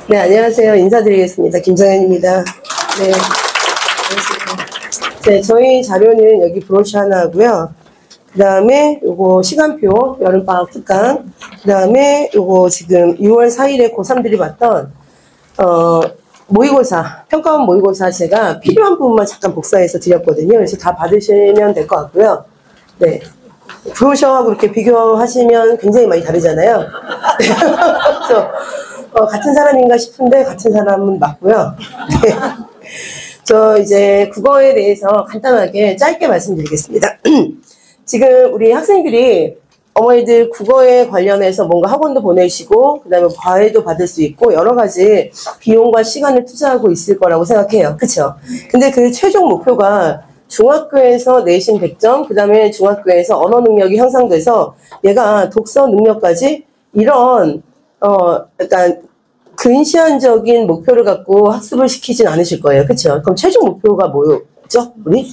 네, 안녕하세요. 인사드리겠습니다. 김정현입니다. 네, 안녕하세요. 네, 저희 자료는 여기 브로셔 하나 하고요. 그 다음에 요거 시간표, 여름방학 특강. 그 다음에 요거 지금 6월 4일에 고3들이 봤던, 모의고사, 평가원 모의고사 제가 필요한 부분만 잠깐 복사해서 드렸거든요. 그래서 다 받으시면 될 것 같고요. 네. 브로셔하고 이렇게 비교하시면 굉장히 많이 다르잖아요. 그래서, 같은 사람인가 싶은데 같은 사람은 맞고요. 네. 저 이제 국어에 대해서 간단하게 짧게 말씀드리겠습니다. 지금 우리 학생들이 어머니들 국어에 관련해서 뭔가 학원도 보내시고 그 다음에 과외도 받을 수 있고 여러 가지 비용과 시간을 투자하고 있을 거라고 생각해요. 그쵸? 근데 그 최종 목표가 중학교에서 내신 100점, 그 다음에 중학교에서 언어 능력이 향상돼서 얘가 독서 능력까지 이런 약간 근시안적인 목표를 갖고 학습을 시키진 않으실 거예요. 그쵸? 그럼 최종 목표가 뭐였죠? 우리?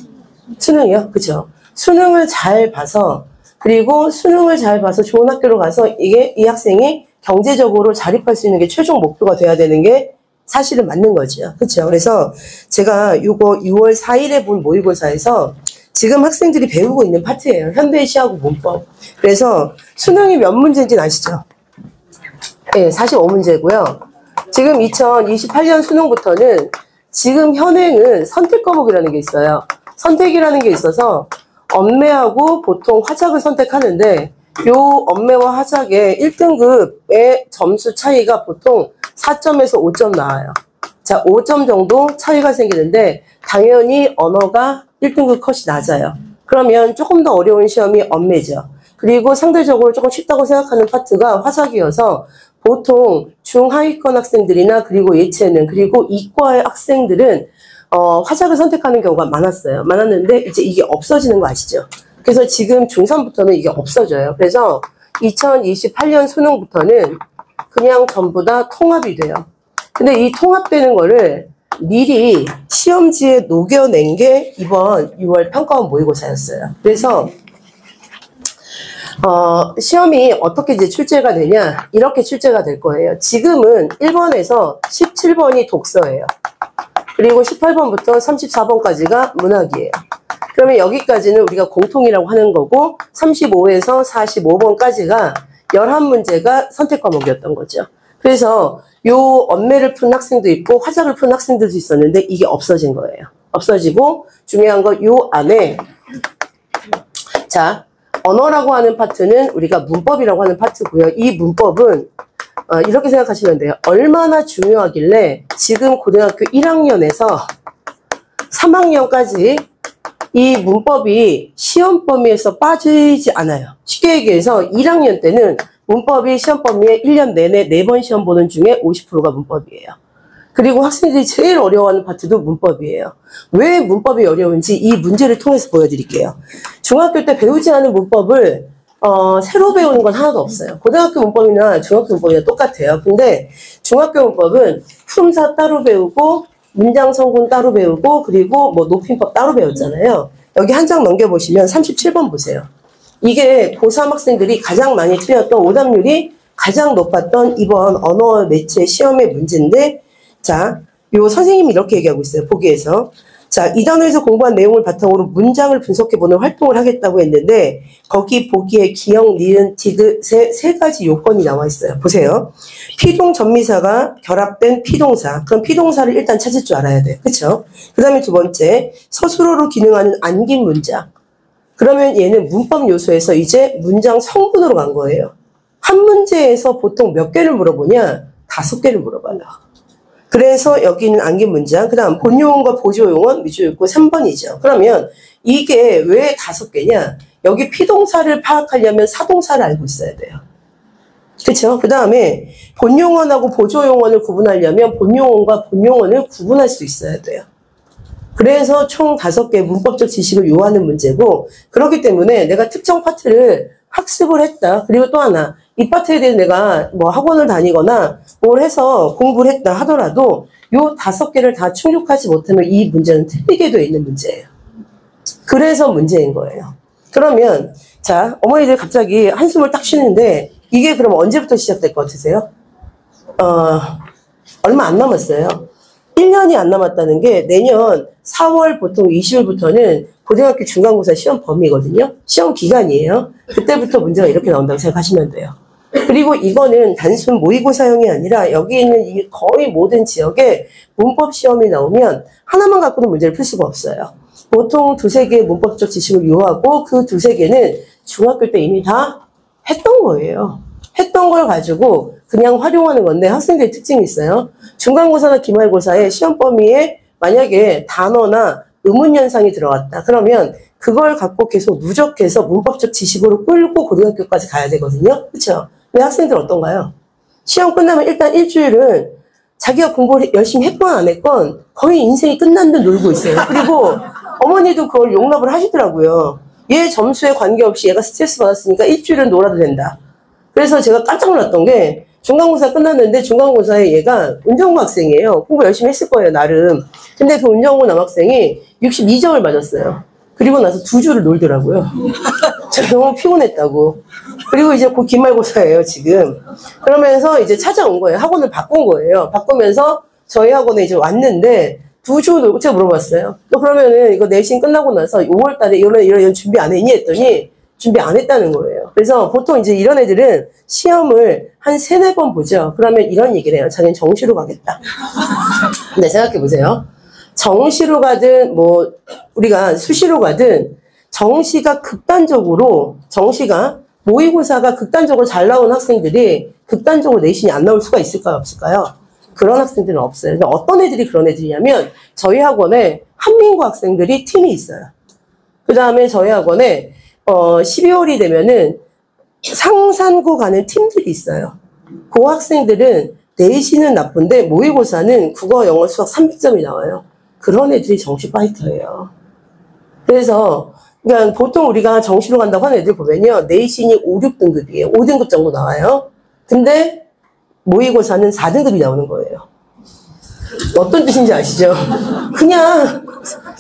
수능이요? 그쵸? 수능을 잘 봐서, 그리고 수능을 잘 봐서 좋은 학교로 가서 이 학생이 경제적으로 자립할 수 있는 게 최종 목표가 돼야 되는 게 사실은 맞는 거죠. 그쵸? 그래서 제가 요거 6월 4일에 본 모의고사에서 지금 학생들이 배우고 있는 파트예요. 현대시하고 문법. 그래서 수능이 몇 문제인지는 아시죠? 네, 45문제고요. 지금 2028년 수능부터는 지금 현행은 선택 과목이라는 게 있어요. 선택이라는 게 있어서 언매하고 보통 화작을 선택하는데 요 언매와 화작의 1등급의 점수 차이가 보통 4점에서 5점 나와요. 자, 5점 정도 차이가 생기는데 당연히 언어가 1등급 컷이 낮아요. 그러면 조금 더 어려운 시험이 언매죠. 그리고 상대적으로 조금 쉽다고 생각하는 파트가 화작이어서 보통 중하위권 학생들이나 그리고 예체능 그리고 이과의 학생들은 화작을 선택하는 경우가 많았는데 이제 이게 없어지는 거 아시죠? 그래서 지금 중3부터는 이게 없어져요. 그래서 2028년 수능부터는 그냥 전부 다 통합이 돼요. 근데 이 통합되는 거를 미리 시험지에 녹여낸 게 이번 6월 평가원 모의고사였어요. 그래서 시험이 어떻게 이제 출제가 되냐, 이렇게 출제가 될 거예요. 지금은 1번에서 17번이 독서예요. 그리고 18번부터 34번까지가 문학이에요. 그러면 여기까지는 우리가 공통이라고 하는 거고 35에서 45번까지가 11문제가 선택 과목이었던 거죠. 그래서 요 언매를 푼 학생도 있고 화작을 푼 학생들도 있었는데 이게 없어진 거예요. 없어지고 중요한 건 요 안에 자, 언어라고 하는 파트는 우리가 문법이라고 하는 파트고요. 이 문법은 이렇게 생각하시면 돼요. 얼마나 중요하길래 지금 고등학교 1학년에서 3학년까지 이 문법이 시험 범위에서 빠지지 않아요. 쉽게 얘기해서 1학년 때는 문법이 시험 범위에 1년 내내 4번 시험 보는 중에 50%가 문법이에요. 그리고 학생들이 제일 어려워하는 파트도 문법이에요. 왜 문법이 어려운지 이 문제를 통해서 보여드릴게요. 중학교 때 배우지 않은 문법을 새로 배우는 건 하나도 없어요. 고등학교 문법이나 중학교 문법이나 똑같아요. 근데 중학교 문법은 품사 따로 배우고 문장 성분 따로 배우고 그리고 뭐 높임법 따로 배웠잖아요. 여기 한 장 넘겨보시면 37번 보세요. 이게 고3 학생들이 가장 많이 틀렸던 오답률이 가장 높았던 이번 언어 매체 시험의 문제인데 자, 요 선생님이 이렇게 얘기하고 있어요. 보기에서. 자, 이 단어에서 공부한 내용을 바탕으로 문장을 분석해보는 활동을 하겠다고 했는데 거기 보기에 기역, 니은, 디귿 세 가지 요건이 나와 있어요. 보세요. 피동 전미사가 결합된 피동사. 그럼 피동사를 일단 찾을 줄 알아야 돼요. 그쵸? 그 다음에 두 번째, 서술어로 기능하는 안긴 문장. 그러면 얘는 문법 요소에서 이제 문장 성분으로 간 거예요. 한 문제에서 보통 몇 개를 물어보냐? 5개를 물어봐요. 그래서 여기는 안긴 문장, 그 다음 본용어과 보조용어 위주로 있고 3번이죠. 그러면 이게 왜 5개냐? 여기 피동사를 파악하려면 사동사를 알고 있어야 돼요. 그렇죠? 그 다음에 본용어하고 보조용어를 구분하려면 본용어과 본용어를 구분할 수 있어야 돼요. 그래서 총 5개 문법적 지식을 요하는 문제고 그렇기 때문에 내가 특정 파트를 학습을 했다. 그리고 또 하나 이 파트에 대해서 내가 뭐 학원을 다니거나 뭘 해서 공부를 했다 하더라도 요 5개를 다 충족하지 못하면 이 문제는 틀리게 되어 있는 문제예요. 그래서 문제인 거예요. 그러면 자 어머니들 갑자기 한숨을 딱 쉬는데 이게 그럼 언제부터 시작될 것 같으세요? 얼마 안 남았어요. 1년이 안 남았다는 게 내년 4월 보통 20일부터는 고등학교 중간고사 시험 범위거든요. 시험 기간이에요. 그때부터 문제가 이렇게 나온다고 생각하시면 돼요. 그리고 이거는 단순 모의고사형이 아니라 여기 있는 이 거의 모든 지역에 문법 시험이 나오면 하나만 갖고는 문제를 풀 수가 없어요. 보통 두세 개의 문법적 지식을 요하고 그 두세 개는 중학교 때 이미 다 했던 거예요. 했던 걸 가지고 그냥 활용하는 건데 학생들의 특징이 있어요. 중간고사나 기말고사의 시험 범위에 만약에 단어나 의문 현상이 들어갔다. 그러면 그걸 갖고 계속 누적해서 문법적 지식으로 끌고 고등학교까지 가야 되거든요. 그렇죠? 근데 학생들 어떤가요? 시험 끝나면 일단 일주일은 자기가 공부를 열심히 했건 안 했건 거의 인생이 끝난 듯 놀고 있어요. 그리고 어머니도 그걸 용납을 하시더라고요. 얘 점수에 관계없이 얘가 스트레스 받았으니까 일주일은 놀아도 된다. 그래서 제가 깜짝 놀랐던 게 중간고사 끝났는데 중간고사에 얘가 운정고 학생이에요. 공부 열심히 했을 거예요, 나름. 근데 그 운정고 남학생이 62점을 맞았어요. 그리고 나서 2주를 놀더라고요. 제가 너무 피곤했다고. 그리고 이제 곧 기말고사예요, 지금. 그러면서 이제 찾아온 거예요. 학원을 바꾼 거예요. 바꾸면서 저희 학원에 이제 왔는데 2주 놀고 제가 물어봤어요. 너 그러면은 이거 내신 끝나고 나서 5월 달에 이런 준비 안 했니? 했더니 준비 안 했다는 거예요. 그래서 보통 이제 이런 애들은 시험을 한 3-4번 보죠. 그러면 이런 얘기를 해요. 자기는 정시로 가겠다. 근데 생각해 보세요. 정시로 가든 뭐 우리가 수시로 가든 정시가 모의고사가 극단적으로 잘 나온 학생들이 극단적으로 내신이 안 나올 수가 있을까요? 없을까요? 그런 학생들은 없어요. 근데 어떤 애들이 그런 애들이냐면 저희 학원에 한민고 학생들이 팀이 있어요. 그 다음에 저희 학원에 12월이 되면은 상산고 가는 팀들이 있어요. 그 학생들은 내신은 나쁜데 모의고사는 국어, 영어, 수학 300점이 나와요. 그런 애들이 정시 파이터예요. 그래서 그러니까 보통 우리가 정시로 간다고 하는 애들 보면요. 내신이 5, 6등급이에요. 5등급 정도 나와요. 근데 모의고사는 4등급이 나오는 거예요. 어떤 뜻인지 아시죠? 그냥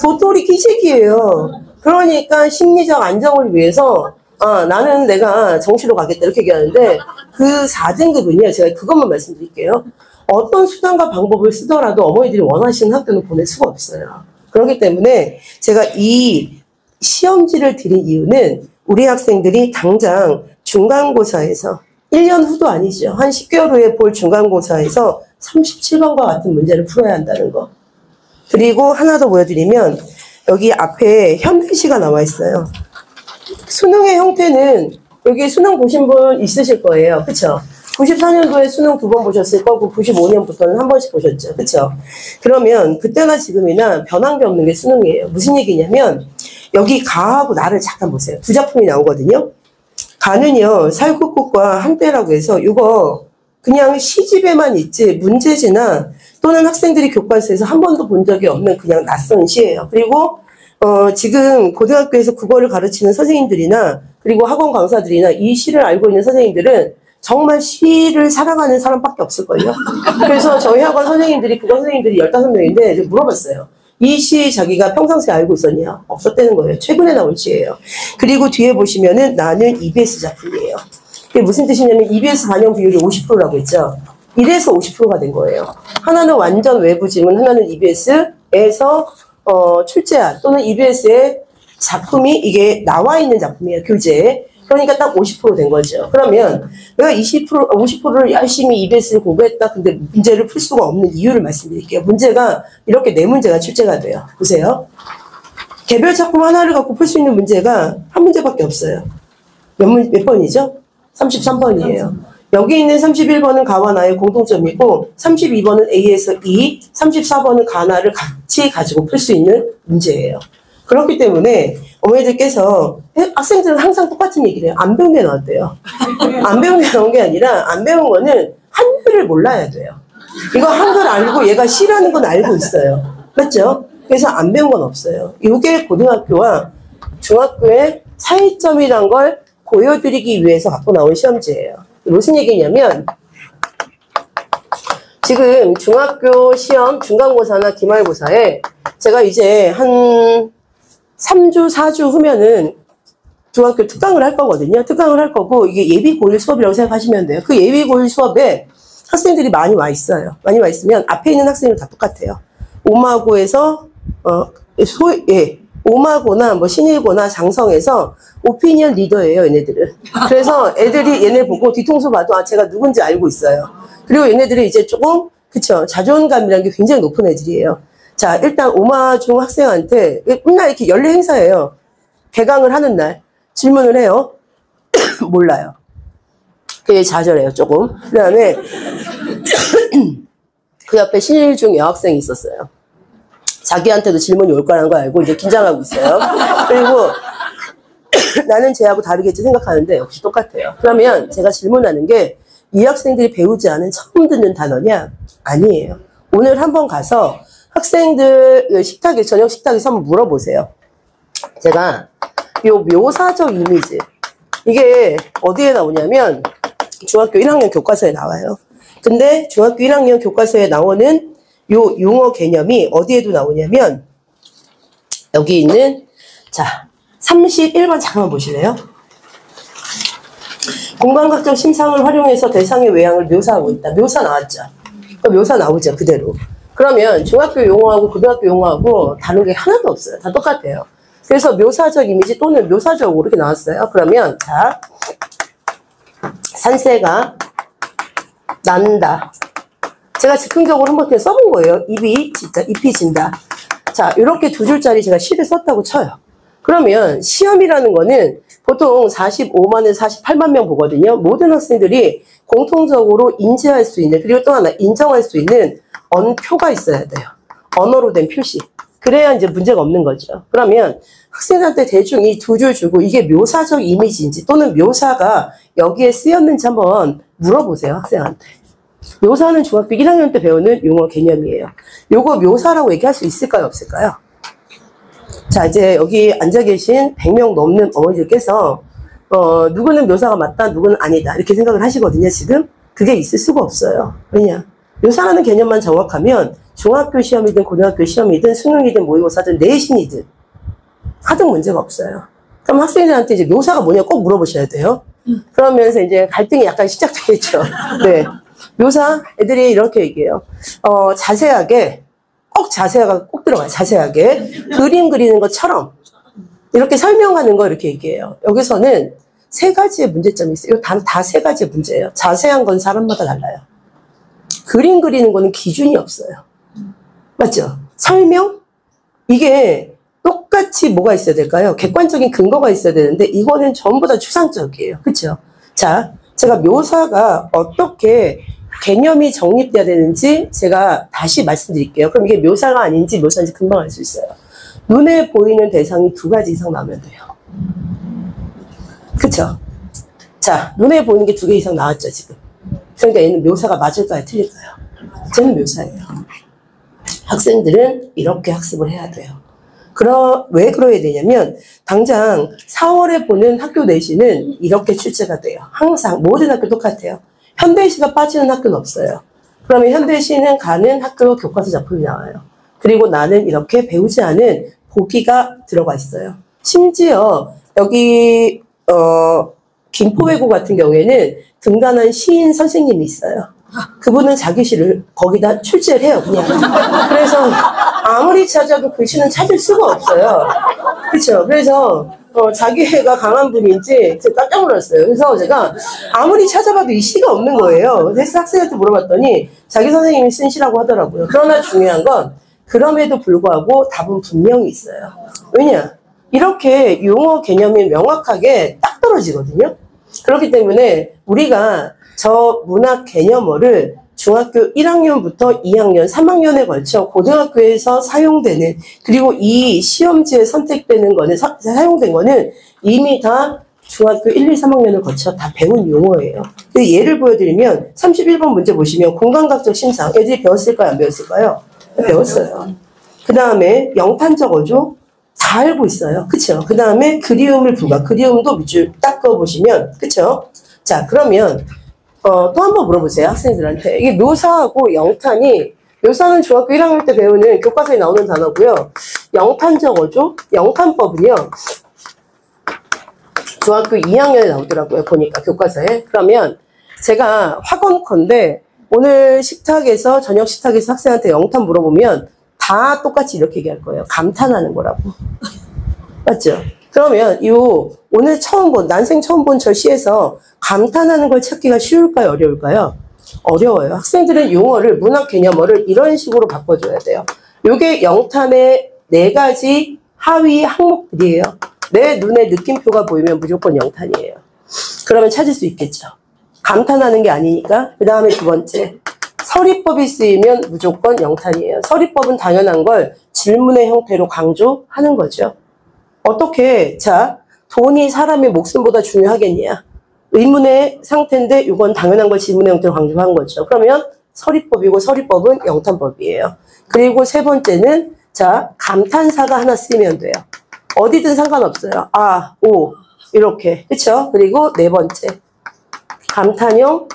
도토리 키재기예요. 그러니까 심리적 안정을 위해서 나는 내가 정시로 가겠다 이렇게 얘기하는데 그 4등급은요. 제가 그것만 말씀드릴게요. 어떤 수단과 방법을 쓰더라도 어머니들이 원하시는 학교는 보낼 수가 없어요. 그렇기 때문에 제가 이 시험지를 드린 이유는 우리 학생들이 당장 중간고사에서 1년 후도 아니죠. 한 10개월 후에 볼 중간고사에서 37번과 같은 문제를 풀어야 한다는 거. 그리고 하나 더 보여드리면 여기 앞에 현대시가 나와 있어요. 수능의 형태는 여기 수능 보신 분 있으실 거예요. 그쵸? 94년도에 수능 2번 보셨을 거고 95년부터는 한 번씩 보셨죠. 그쵸? 그러면 그때나 지금이나 변한 게 없는 게 수능이에요. 무슨 얘기냐면 여기 가하고 나를 잠깐 보세요. 2작품이 나오거든요. 가는요. 살구꽃과 한때라고 해서 이거 그냥 시집에만 있지 문제지나 또는 학생들이 교과서에서 한 번도 본 적이 없는 그냥 낯선 시예요. 그리고 지금 고등학교에서 국어를 가르치는 선생님들이나 그리고 학원 강사들이나 이 시를 알고 있는 선생님들은 정말 시를 사랑하는 사람밖에 없을걸요. 그래서 저희 학원 선생님들이 국어 선생님들이 15명인데 물어봤어요. 이 시 자기가 평상시에 알고 있었냐? 없었다는 거예요. 최근에 나온 시예요. 그리고 뒤에 보시면은 나는 EBS 작품이에요. 그게 무슨 뜻이냐면 EBS 반영 비율이 50%라고 했죠. 이래서 50%가 된 거예요. 하나는 완전 외부 지문, 하나는 EBS에서 출제한 또는 EBS의 작품이 이게 나와 있는 작품이에요. 교재에. 그러니까 딱 50% 된 거죠. 그러면 내가 50%를 열심히 EBS를 공부했다. 근데 문제를 풀 수가 없는 이유를 말씀드릴게요. 문제가 이렇게 4문제가 출제가 돼요. 보세요. 개별 작품 하나를 갖고 풀 수 있는 문제가 한 문제밖에 없어요. 몇 번이죠? 33번이에요. 여기 있는 31번은 가와 나의 공통점이고 32번은 A에서 E, 34번은 가나를 같이 가지고 풀 수 있는 문제예요. 그렇기 때문에 어머니들께서 학생들은 항상 똑같은 얘기를 해요. 안 배운 게 나왔대요. 안 배운 게 나온 게 아니라 안 배운 거는 한글을 몰라야 돼요. 이거 한글 알고 얘가 시라는 건 알고 있어요. 맞죠? 그래서 안 배운 건 없어요. 이게 고등학교와 중학교의 차이점이란 걸 보여드리기 위해서 갖고 나온 시험지예요. 무슨 얘기냐면 지금 중학교 시험 중간고사나 기말고사에 제가 이제 한 3주, 4주 후면은 중학교 특강을 할 거거든요. 특강을 할 거고 이게 예비 고1 수업이라고 생각하시면 돼요. 그 예비 고1 수업에 학생들이 많이 와 있어요. 많이 와 있으면 앞에 있는 학생들 다 똑같아요. 오마고에서 오마고나 뭐 신일고나 장성에서 오피니언 리더예요, 얘네들은. 그래서 애들이 얘네 보고 뒤통수 봐도 아 제가 누군지 알고 있어요. 그리고 얘네들이 이제 조금 그쵸 자존감이라는 게 굉장히 높은 애들이에요. 자 일단 오마중 학생한테 맨날 이렇게 연례 행사예요. 개강을 하는 날 질문을 해요. 몰라요. 그게 좌절해요, 조금. 그 다음에, 그 옆에 신일중 여학생이 있었어요. 자기한테도 질문이 올 거라는 거 알고 이제 긴장하고 있어요. 그리고, 나는 쟤하고 다르겠지 생각하는데, 역시 똑같아요. 그러면 제가 질문하는 게, 이 학생들이 배우지 않은 처음 듣는 단어냐? 아니에요. 오늘 한번 가서 학생들 저녁 식탁에서 한번 물어보세요. 제가, 요 묘사적 이미지. 이게 어디에 나오냐면 중학교 1학년 교과서에 나와요. 근데 중학교 1학년 교과서에 나오는 요 용어 개념이 어디에도 나오냐면 여기 있는 자 31번 잠깐만 보실래요? 공간각적 심상을 활용해서 대상의 외양을 묘사하고 있다. 묘사 나왔죠? 묘사 나오죠 그대로. 그러면 중학교 용어하고 고등학교 용어하고 다른 게 하나도 없어요. 다 똑같아요. 그래서 묘사적 이미지 또는 묘사적으로 이렇게 나왔어요. 그러면 자 산세가 난다. 제가 즉흥적으로 한번 그냥 써본 거예요. 잎이 진다. 자 이렇게 두 줄짜리 제가 시를 썼다고 쳐요. 그러면 시험이라는 거는 보통 45만에서 48만 명 보거든요. 모든 학생들이 공통적으로 인지할 수 있는 그리고 또 하나 인정할 수 있는 언표가 있어야 돼요. 언어로 된 표시. 그래야 이제 문제가 없는 거죠. 그러면 학생한테 대충 이 두 줄 주고 이게 묘사적 이미지인지 또는 묘사가 여기에 쓰였는지 한번 물어보세요. 학생한테. 묘사는 중학교 1학년 때 배우는 용어 개념이에요. 요거 묘사라고 얘기할 수 있을까요? 없을까요? 자 이제 여기 앉아 계신 100명 넘는 어머니들께서 누구는 묘사가 맞다 누구는 아니다 이렇게 생각을 하시거든요. 지금 그게 있을 수가 없어요. 왜냐? 묘사라는 개념만 정확하면 중학교 시험이든 고등학교 시험이든 수능이든 모의고사든 내신이든 하등 문제가 없어요. 그럼 학생들한테 이제 묘사가 뭐냐 꼭 물어보셔야 돼요. 그러면서 이제 갈등이 약간 시작되겠죠. 네. 묘사 애들이 이렇게 얘기해요. 자세하게 자세하게 꼭 들어가요. 자세하게 그림 그리는 것처럼 이렇게 설명하는 거 이렇게 얘기해요. 여기서는 세 가지의 문제점이 있어요. 다 세 가지의 문제예요. 자세한 건 사람마다 달라요. 그림 그리는 거는 기준이 없어요. 맞죠? 설명? 이게 똑같이 뭐가 있어야 될까요? 객관적인 근거가 있어야 되는데 이거는 전부 다 추상적이에요. 그렇죠? 자, 제가 묘사가 어떻게 개념이 정립돼야 되는지 제가 다시 말씀드릴게요. 그럼 이게 묘사가 아닌지 묘사인지 금방 알 수 있어요. 눈에 보이는 대상이 2가지 이상 나오면 돼요. 그렇죠? 자, 눈에 보이는 게 2개 이상 나왔죠, 지금. 그러니까 얘는 묘사가 맞을까요? 틀릴까요? 저는 묘사예요. 학생들은 이렇게 학습을 해야 돼요. 왜 그러야 되냐면 당장 4월에 보는 학교 내신은 이렇게 출제가 돼요. 항상 모든 학교 똑같아요. 현대시가 빠지는 학교는 없어요. 그러면 현대시는 가는 학교 교과서 작품이 나와요. 그리고 나는 이렇게 배우지 않은 보기가 들어가 있어요. 심지어 여기 김포외고 같은 경우에는 등단한 시인 선생님이 있어요. 그분은 자기 시를 거기다 출제를 해요, 그냥. 그래서 아무리 찾아도 그 시는 찾을 수가 없어요. 그렇죠? 그래서 자기가 강한 분인지 제가 깜짝 놀랐어요. 그래서 제가 아무리 찾아봐도 이 시가 없는 거예요. 그래서 학생한테 물어봤더니 자기 선생님이 쓴 시라고 하더라고요. 그러나 중요한 건 그럼에도 불구하고 답은 분명히 있어요. 왜냐? 이렇게 용어 개념이 명확하게 딱 떨어지거든요. 그렇기 때문에 우리가 저 문학 개념어를 중학교 1학년부터 2학년, 3학년에 걸쳐 고등학교에서 사용되는 그리고 이 시험지에 선택되는 거는 사용된 거는 이미 다 중학교 1, 2, 3학년을 거쳐 다 배운 용어예요. 예를 보여드리면 31번 문제 보시면 공간각적 심상 애들이 배웠을까요? 안 배웠을까요? 배웠어요. 그 다음에 영탄적 어조 다 알고 있어요. 그쵸? 그 다음에 그리움을 부가 그리움도 밑줄 딱 그어보시면 그쵸? 자 그러면 또 한 번 물어보세요. 학생들한테. 이게 묘사하고 영탄이 묘사는 중학교 1학년 때 배우는 교과서에 나오는 단어고요. 영탄적 어조? 영탄법은요. 중학교 2학년에 나오더라고요. 보니까 교과서에. 그러면 제가 학원컨대 오늘 식탁에서 저녁 식탁에서 학생한테 영탄 물어보면 다 똑같이 이렇게 얘기할 거예요. 감탄하는 거라고. 맞죠? 그러면 오늘 처음 본 난생 처음 본 저 시에서 감탄하는 걸 찾기가 쉬울까요? 어려울까요? 어려워요. 학생들은 용어를 문학 개념어를 이런 식으로 바꿔줘야 돼요. 요게 영탄의 4가지 하위 항목들이에요. 내 눈에 느낌표가 보이면 무조건 영탄이에요. 그러면 찾을 수 있겠죠. 감탄하는 게 아니니까. 그 다음에 2번째. 서리법이 쓰이면 무조건 영탄이에요. 서리법은 당연한 걸 질문의 형태로 강조하는 거죠. 어떻게, 자, 돈이 사람의 목숨보다 중요하겠냐? 의문의 상태인데 이건 당연한 걸 질문의 형태로 강조한 거죠. 그러면 서리법이고 서리법은 영탄법이에요. 그리고 3번째는 자, 감탄사가 하나 쓰이면 돼요. 어디든 상관없어요. 아, 오, 이렇게. 그쵸? 그리고 4번째. 감탄형,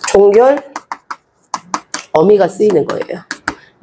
종결, 어미가 쓰이는 거예요.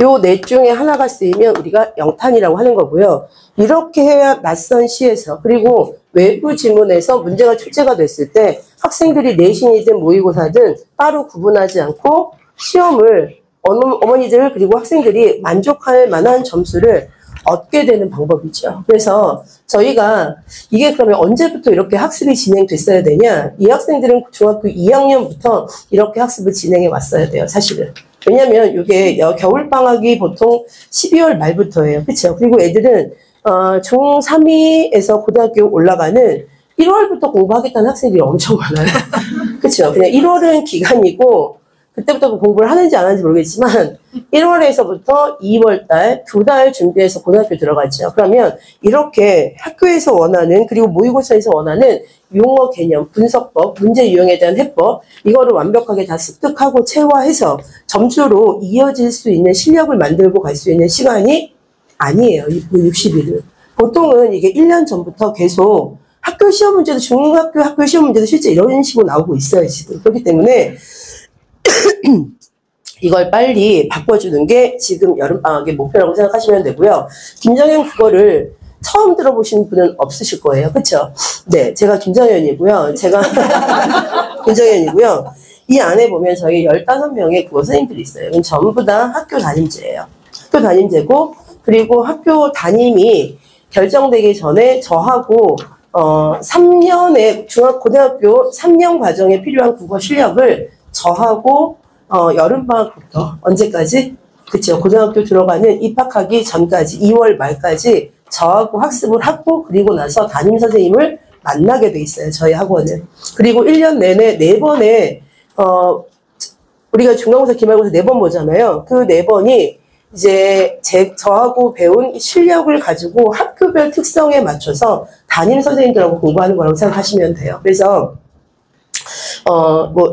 요 넷 중에 하나가 쓰이면 우리가 영탄이라고 하는 거고요. 이렇게 해야 낯선 시에서 그리고 외부 지문에서 문제가 출제가 됐을 때 학생들이 내신이든 모의고사든 따로 구분하지 않고 시험을 어머니들 그리고 학생들이 만족할 만한 점수를 얻게 되는 방법이죠. 그래서 저희가 이게 그러면 언제부터 이렇게 학습이 진행됐어야 되냐? 이 학생들은 중학교 2학년부터 이렇게 학습을 진행해 왔어야 돼요, 사실은. 왜냐면 이게 겨울방학이 보통 12월 말부터예요. 그렇죠? 그리고 애들은 중3에서 고등학교 올라가는 1월부터 공부하겠다는 학생들이 엄청 많아요. 그렇죠? 그냥 1월은 기간이고 그때부터 공부를 하는지 안 하는지 모르겠지만 1월에서부터 2월달 2달 준비해서 고등학교 들어가죠. 그러면 이렇게 학교에서 원하는 그리고 모의고사에서 원하는 용어 개념, 분석법, 문제 유형에 대한 해법 이거를 완벽하게 다 습득하고 체화해서 점수로 이어질 수 있는 실력을 만들고 갈 수 있는 시간이 아니에요. 60일은. 보통은 이게 1년 전부터 계속 학교 시험 문제도 중학교 학교 시험 문제도 실제 이런 식으로 나오고 있어요. 지금. 그렇기 때문에 이걸 빨리 바꿔주는 게 지금 여름방학의 목표라고 생각하시면 되고요. 김정현 국어를 처음 들어보신 분은 없으실 거예요. 그렇죠? 네, 제가 김정현이고요. 김정현이고요. 이 안에 보면 저희 15명의 국어 선생님들이 있어요. 이건 전부 다 학교 담임제예요. 학교 담임제고 그리고 학교 담임이 결정되기 전에 저하고 3년의 고등학교 3년 과정에 필요한 국어 실력을 저하고 여름방학부터 언제까지? 그쵸. 고등학교 들어가는 입학하기 전까지 2월 말까지 저하고 학습을 하고 그리고 나서 담임 선생님을 만나게 돼 있어요. 저희 학원은. 그리고 1년 내내 4번의 우리가 중간고사 기말고사 4번 보잖아요. 그 4번이 이제 저하고 배운 실력을 가지고 학교별 특성에 맞춰서 담임 선생님들하고 공부하는 거라고 생각하시면 돼요. 그래서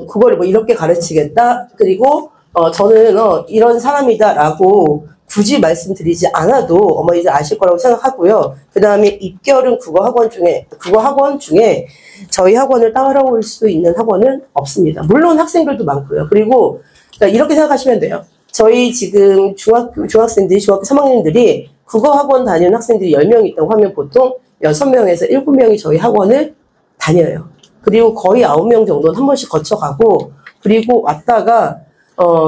그거를 이렇게 가르치겠다. 그리고, 저는, 이런 사람이다라고 굳이 말씀드리지 않아도 어머니들 아실 거라고 생각하고요. 그 다음에 입결은 국어 학원 중에 저희 학원을 따라올 수 있는 학원은 없습니다. 물론 학생들도 많고요. 그리고, 그러니까 이렇게 생각하시면 돼요. 저희 지금 중학생들이, 중학교 3학년들이 국어 학원 다니는 학생들이 10명 있다고 하면 보통 6명에서 7명이 저희 학원을 다녀요. 그리고 거의 9명 정도는 한 번씩 거쳐가고, 그리고 왔다가,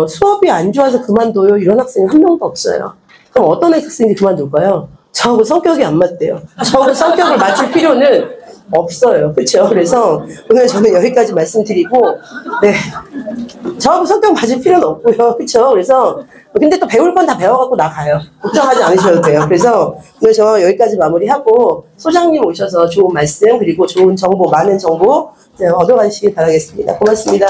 수업이 안 좋아서 그만둬요. 이런 학생이 한 명도 없어요. 그럼 어떤 학생이 그만둘까요? 저하고 성격이 안 맞대요. 저하고 성격을 맞출 필요는 없어요. 그렇죠? 그래서 오늘 저는 여기까지 말씀드리고, 네. 저하고 성격 맞을 필요는 없고요. 그렇죠? 그래서, 근데 또 배울 건 다 배워갖고 나가요. 걱정하지 않으셔도 돼요. 그래서 오늘 저 여기까지 마무리하고 소장님 오셔서 좋은 말씀, 그리고 좋은 정보, 많은 정보 얻어가시길 바라겠습니다. 고맙습니다.